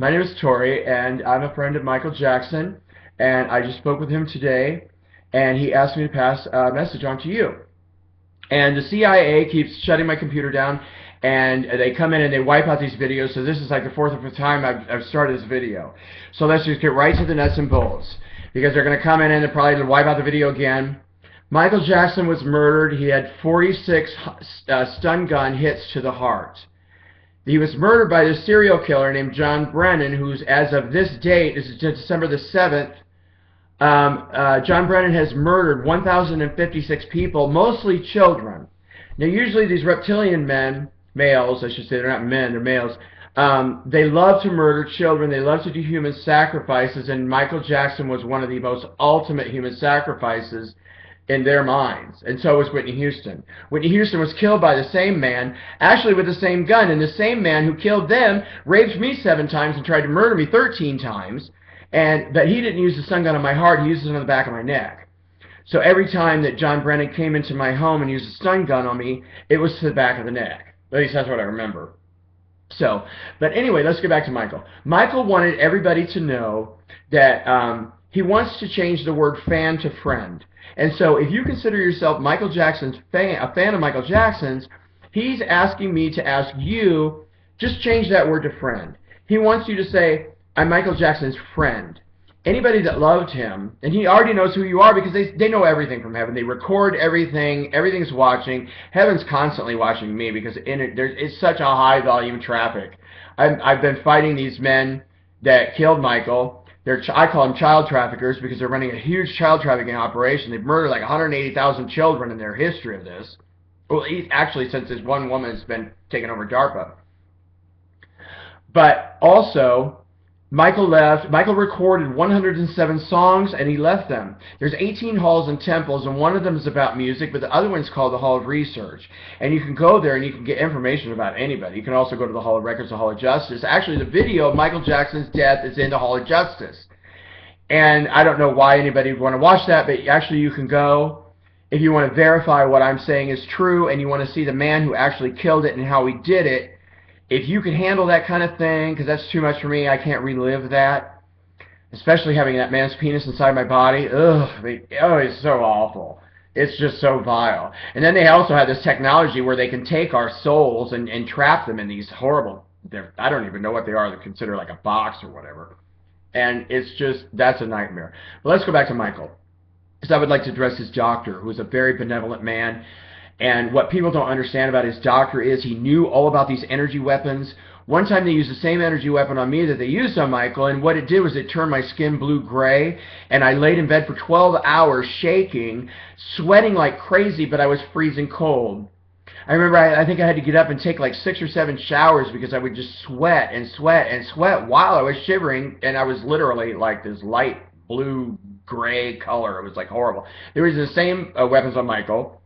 My name is Tori, and I'm a friend of Michael Jackson, and I just spoke with him today, and he asked me to pass a message on to you. And the CIA keeps shutting my computer down, and they come in and they wipe out these videos, so this is like the fourth or fifth time I've started this video. So let's just get right to the nuts and bolts, because they're going to come in and they're probably going to wipe out the video again. Michael Jackson was murdered. He had 46 stun gun hits to the heart. He was murdered by this serial killer named John Brennan, who's, as of this date, this is December the 7th, John Brennan has murdered 1,056 people, mostly children. Now, usually these reptilian men, males, I should say, they're not men, they're males, they love to murder children, they love to do human sacrifices, and Michael Jackson was one of the most ultimate human sacrifices in their minds, and so was Whitney Houston. Whitney Houston was killed by the same man, actually with the same gun, and the same man who killed them raped me 7 times and tried to murder me 13 times, but he didn't use the stun gun on my heart, he used it on the back of my neck. So every time that John Brennan came into my home and used a stun gun on me, it was to the back of the neck. At least that's what I remember. So, but anyway, let's get back to Michael. Michael wanted everybody to know that he wants to change the word fan to friend. And so if you consider yourself Michael Jackson's a fan of Michael Jackson's, he's asking me to ask you, just change that word to friend. He wants you to say, I'm Michael Jackson's friend. Anybody that loved him, and he already knows who you are because they know everything from heaven. They record everything. Everything's watching. Heaven's constantly watching me because it's such a high volume traffic. I've been fighting these men that killed Michael. I call them child traffickers because they're running a huge child trafficking operation. They've murdered like 180,000 children in their history of this. Well, actually, since this one woman's been taken over DARPA. But also, Michael recorded 107 songs and he left them. There's 18 halls and temples, and one of them is about music, but the other one's called the Hall of Research. And you can go there and you can get information about anybody. You can also go to the Hall of Records, the Hall of Justice. Actually, the video of Michael Jackson's death is in the Hall of Justice. And I don't know why anybody would want to watch that, but actually you can go if you want to verify what I'm saying is true and you want to see the man who actually killed it and how he did it. If you can handle that kind of thing, because that's too much for me, I can't relive that. Especially having that man's penis inside my body. Ugh, it's so awful. It's just so vile. And then they also have this technology where they can take our souls and trap them in these horrible, I don't even know what they are, they're considered like a box or whatever. And it's just, that's a nightmare. But let's go back to Michael. Because I would like to address his doctor, who is a very benevolent man. And what people don't understand about his doctor is he knew all about these energy weapons. One time they used the same energy weapon on me that they used on Michael, and what it did was it turned my skin blue-gray, and I laid in bed for 12 hours shaking, sweating like crazy, but I was freezing cold. I remember I think I had to get up and take like 6 or 7 showers because I would just sweat and sweat and sweat while I was shivering, and I was literally like this light blue-gray color. It was like horrible. There was the same weapons on Michael.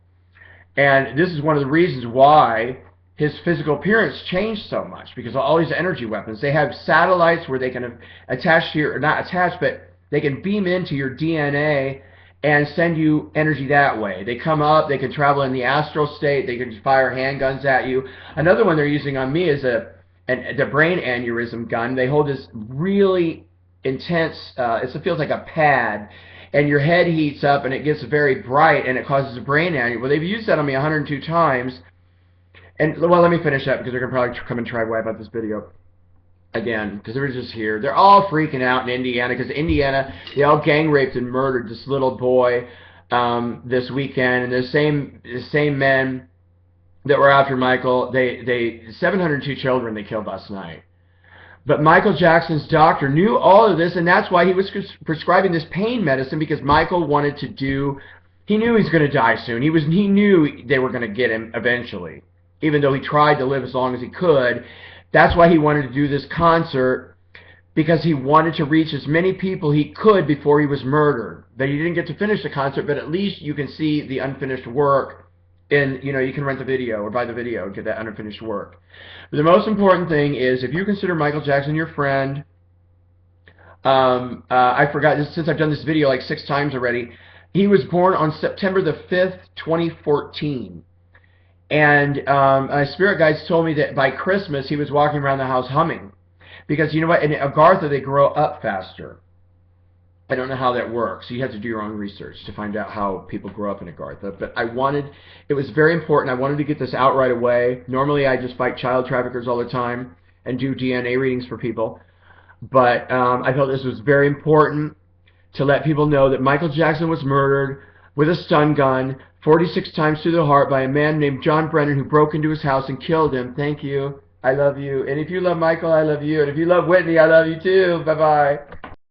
And this is one of the reasons why his physical appearance changed so much, because of all these energy weapons. They have satellites where they can attach to your, or not attach, but they can beam into your DNA and send you energy that way. They come up, they can travel in the astral state, they can fire handguns at you. Another one they're using on me is the brain aneurysm gun. They hold this really intense, it feels like a pad, and your head heats up and it gets very bright and it causes a brain aneurysm. Well, they've used that on me 102 times. And, well, let me finish up because they're going to probably come and try to wipe out this video again because they're just here. They're all freaking out in Indiana because Indiana, they all gang raped and murdered this little boy this weekend. And the same men that were after Michael, 702 children they killed last night. But Michael Jackson's doctor knew all of this, and that's why he was prescribing this pain medicine, because Michael wanted to do, he knew he was going to die soon. He knew they were going to get him eventually, even though he tried to live as long as he could. That's why he wanted to do this concert, because he wanted to reach as many people he could before he was murdered. That he didn't get to finish the concert, but at least you can see the unfinished work. And, you know, you can rent the video or buy the video and get that unfinished work. But the most important thing is, if you consider Michael Jackson your friend, I forgot, since I've done this video like 6 times already, he was born on September the 5th, 2014. And spirit guides told me that by Christmas he was walking around the house humming. Because you know what? In Agartha, they grow up faster. I don't know how that works. You have to do your own research to find out how people grow up in Agartha. But it was very important. I wanted to get this out right away. Normally, I just fight child traffickers all the time and do DNA readings for people. But I felt this was very important to let people know that Michael Jackson was murdered with a stun gun 46 times through the heart by a man named John Brennan, who broke into his house and killed him. Thank you. I love you. And if you love Michael, I love you. And if you love Whitney, I love you too. Bye-bye.